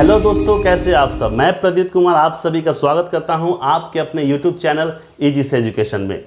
Hello दोस्तों, कैसे आप सब। मैं प्रदीप कुमार आप सभी का स्वागत करता हूं आपके अपने YouTube चैनल इजी से एजुकेशन में।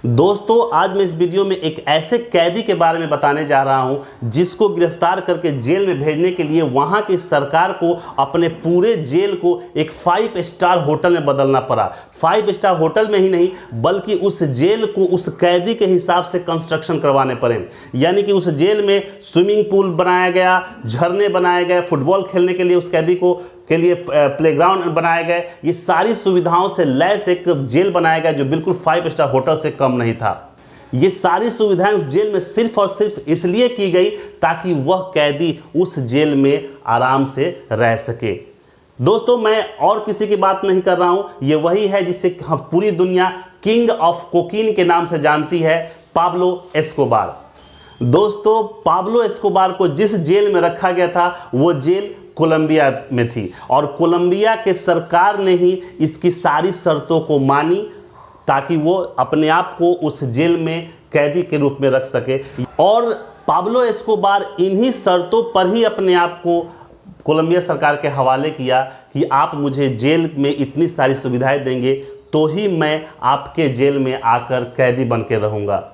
दोस्तों, आज मैं इस वीडियो में एक ऐसे कैदी के बारे में बताने जा रहा हूं जिसको गिरफ्तार करके जेल में भेजने के लिए वहां की सरकार को अपने पूरे जेल को एक 5 स्टार होटल में बदलना पड़ा। 5 स्टार होटल में ही नहीं बल्कि उस जेल को उस कैदी के हिसाब से कंस्ट्रक्शन करवाने पड़े। यानी कि उस जेल में स्विमिंग पूल बनाया गया, झरने बनाए गए, फुटबॉल खेलने के लिए उस कैदी को के लिए प्लेग्राउंड बनाए गए। ये सारी सुविधाओं से लैस एक जेल बनाया गया जो बिल्कुल 5 स्टार होटल से कम नहीं था। ये सारी सुविधाएं उस जेल में सिर्फ और सिर्फ इसलिए की गई ताकि वह कैदी उस जेल में आराम से रह सके। दोस्तों, मैं और किसी की बात नहीं कर रहा हूं, ये वही है जिसे हम पूरी दुनिया किंग ऑफ कोकीन के नाम से जानती है, पाब्लो एस्कोबार। दोस्तों, पाब्लो एस्कोबार को जिस जेल में रखा गया था वो जेल कोलंबिया में थी और कोलंबिया के सरकार ने ही इसकी सारी शर्तों को मानी ताकि वो अपने आप को उस जेल में कैदी के रूप में रख सके। और पाब्लो एस्कोबार इन्हीं शर्तों पर ही अपने आप को कोलंबिया सरकार के हवाले किया कि आप मुझे जेल में इतनी सारी सुविधाएं देंगे तो ही मैं आपके जेल में आकर कैदी बन के रहूँगा।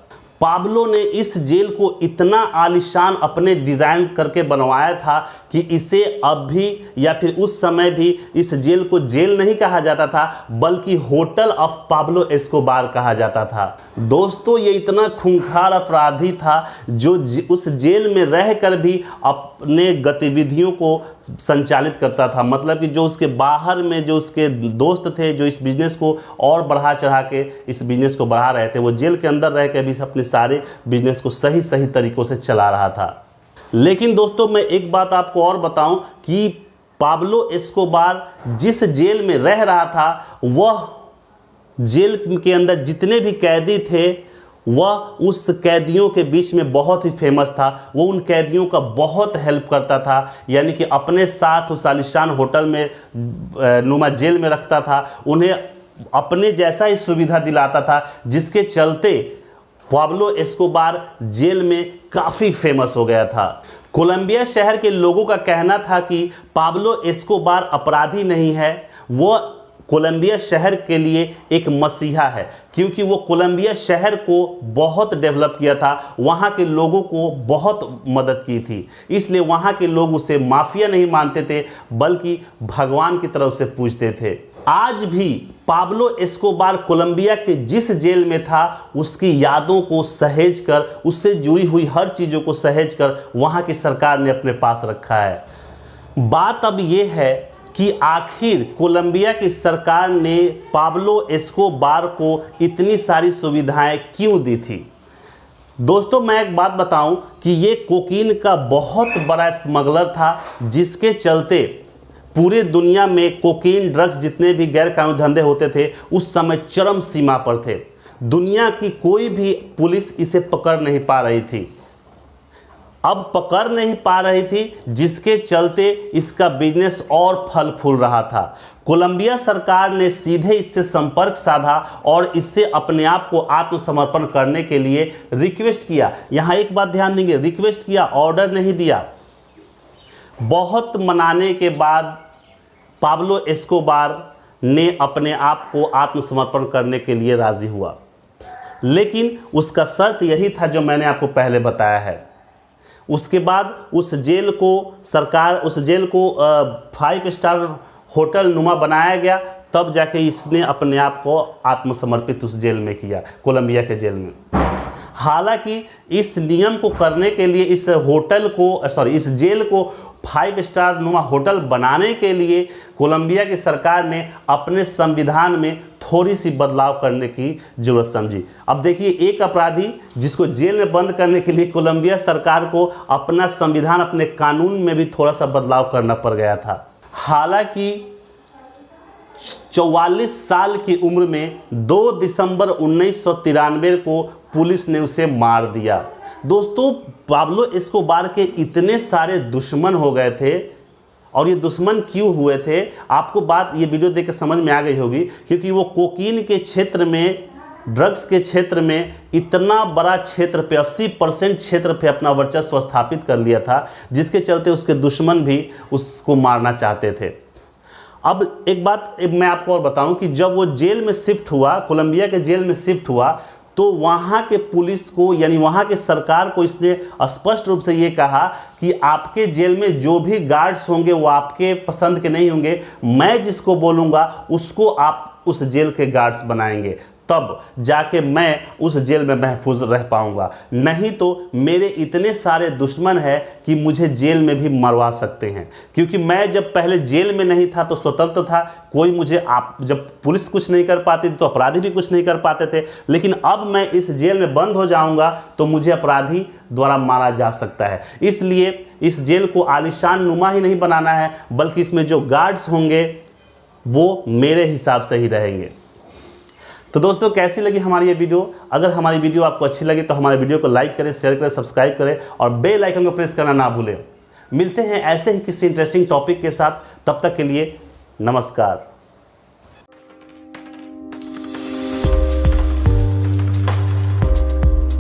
पाब्लो ने इस जेल को इतना आलीशान अपने डिज़ाइन करके बनवाया था कि इसे अब भी या फिर उस समय भी इस जेल को जेल नहीं कहा जाता था बल्कि होटल ऑफ पाब्लो एस्कोबार कहा जाता था। दोस्तों, ये इतना खूंखार अपराधी था जो उस जेल में रहकर भी अपने गतिविधियों को संचालित करता था। मतलब कि जो उसके बाहर में जो उसके दोस्त थे जो इस बिजनेस को और बढ़ा चढ़ा के इस बिजनेस को बढ़ा रहे थे, वो जेल के अंदर रह के भी अपने सारे बिजनेस को सही तरीकों से चला रहा था। लेकिन दोस्तों, मैं एक बात आपको और बताऊं कि पाब्लो एस्कोबार जिस जेल में रह रहा था वह जेल के अंदर जितने भी कैदी थे वह उस कैदियों के बीच में बहुत ही फेमस था। वो उन कैदियों का बहुत हेल्प करता था, यानी कि अपने साथ उस आलीशान होटल में नुमा जेल में रखता था, उन्हें अपने जैसा ही सुविधा दिलाता था, जिसके चलते पाब्लो एस्कोबार जेल में काफ़ी फेमस हो गया था। कोलंबिया शहर के लोगों का कहना था कि पाब्लो एस्कोबार अपराधी नहीं है, वो कोलंबिया शहर के लिए एक मसीहा है, क्योंकि वो कोलंबिया शहर को बहुत डेवलप किया था, वहाँ के लोगों को बहुत मदद की थी। इसलिए वहाँ के लोग उसे माफिया नहीं मानते थे बल्कि भगवान की तरफ से पूजते थे। आज भी पाब्लो एस्कोबार कोलंबिया के जिस जेल में था उसकी यादों को सहेज कर, उससे जुड़ी हुई हर चीज़ों को सहेज कर वहाँ की सरकार ने अपने पास रखा है। बात अब ये है कि आखिर कोलंबिया की सरकार ने पाब्लो एस्कोबार को इतनी सारी सुविधाएं क्यों दी थी। दोस्तों, मैं एक बात बताऊं कि ये कोकीन का बहुत बड़ा स्मगलर था, जिसके चलते पूरे दुनिया में कोकीन ड्रग्स जितने भी गैर कानूनी धंधे होते थे उस समय चरम सीमा पर थे। दुनिया की कोई भी पुलिस इसे पकड़ नहीं पा रही थी। अब पकड़ नहीं पा रही थी, जिसके चलते इसका बिजनेस और फल फूल रहा था। कोलंबिया सरकार ने सीधे इससे संपर्क साधा और इससे अपने आप को आत्मसमर्पण करने के लिए रिक्वेस्ट किया। यहाँ एक बात ध्यान देंगे, रिक्वेस्ट किया, ऑर्डर नहीं दिया। बहुत मनाने के बाद पाब्लो एस्कोबार ने अपने आप को आत्मसमर्पण करने के लिए राजी हुआ, लेकिन उसका शर्त यही था जो मैंने आपको पहले बताया है। उसके बाद उस जेल को 5 स्टार होटल नुमा बनाया गया, तब जाके इसने अपने आप को आत्मसमर्पित उस जेल में किया, कोलंबिया के जेल में। हालांकि इस नियम को करने के लिए इस जेल को 5 स्टार नुमा होटल बनाने के लिए कोलंबिया की सरकार ने अपने संविधान में थोड़ी सी बदलाव करने की जरूरत समझी। अब देखिए, एक अपराधी जिसको जेल में बंद करने के लिए कोलंबिया सरकार को अपना संविधान, अपने कानून में भी थोड़ा सा बदलाव करना पड़ गया था। हालांकि 44 साल की उम्र में 2 दिसंबर 1993 को पुलिस ने उसे मार दिया। दोस्तों, पाब्लो एस्कोबार के इतने सारे दुश्मन हो गए थे, और ये दुश्मन क्यों हुए थे आपको बात ये वीडियो देख कर समझ में आ गई होगी, क्योंकि वो कोकीन के क्षेत्र में ड्रग्स के क्षेत्र में इतना बड़ा क्षेत्र पे 80% क्षेत्र पे अपना वर्चस्व स्थापित कर लिया था, जिसके चलते उसके दुश्मन भी उसको मारना चाहते थे। अब एक बात मैं आपको और बताऊं कि जब वो जेल में शिफ्ट हुआ, कोलंबिया के जेल में शिफ्ट हुआ, तो वहाँ के पुलिस को यानी वहाँ के सरकार को इसने स्पष्ट रूप से ये कहा कि आपके जेल में जो भी गार्ड्स होंगे वो आपके पसंद के नहीं होंगे, मैं जिसको बोलूँगा उसको आप उस जेल के गार्ड्स बनाएंगे, तब जाके मैं उस जेल में महफूज रह पाऊंगा, नहीं तो मेरे इतने सारे दुश्मन हैं कि मुझे जेल में भी मरवा सकते हैं। क्योंकि मैं जब पहले जेल में नहीं था तो स्वतंत्र था, कोई मुझे जब पुलिस कुछ नहीं कर पाती थी तो अपराधी भी कुछ नहीं कर पाते थे, लेकिन अब मैं इस जेल में बंद हो जाऊंगा तो मुझे अपराधी द्वारा मारा जा सकता है। इसलिए इस जेल को आलीशान नुमा ही नहीं बनाना है, बल्कि इसमें जो गार्ड्स होंगे वो मेरे हिसाब से ही रहेंगे। तो दोस्तों, कैसी लगी हमारी ये वीडियो? अगर हमारी वीडियो आपको अच्छी लगी तो हमारे वीडियो को लाइक करें, शेयर करें, सब्सक्राइब करें और बेल आइकन को प्रेस करना ना भूलें। मिलते हैं ऐसे ही किसी इंटरेस्टिंग टॉपिक के साथ, तब तक के लिए नमस्कार।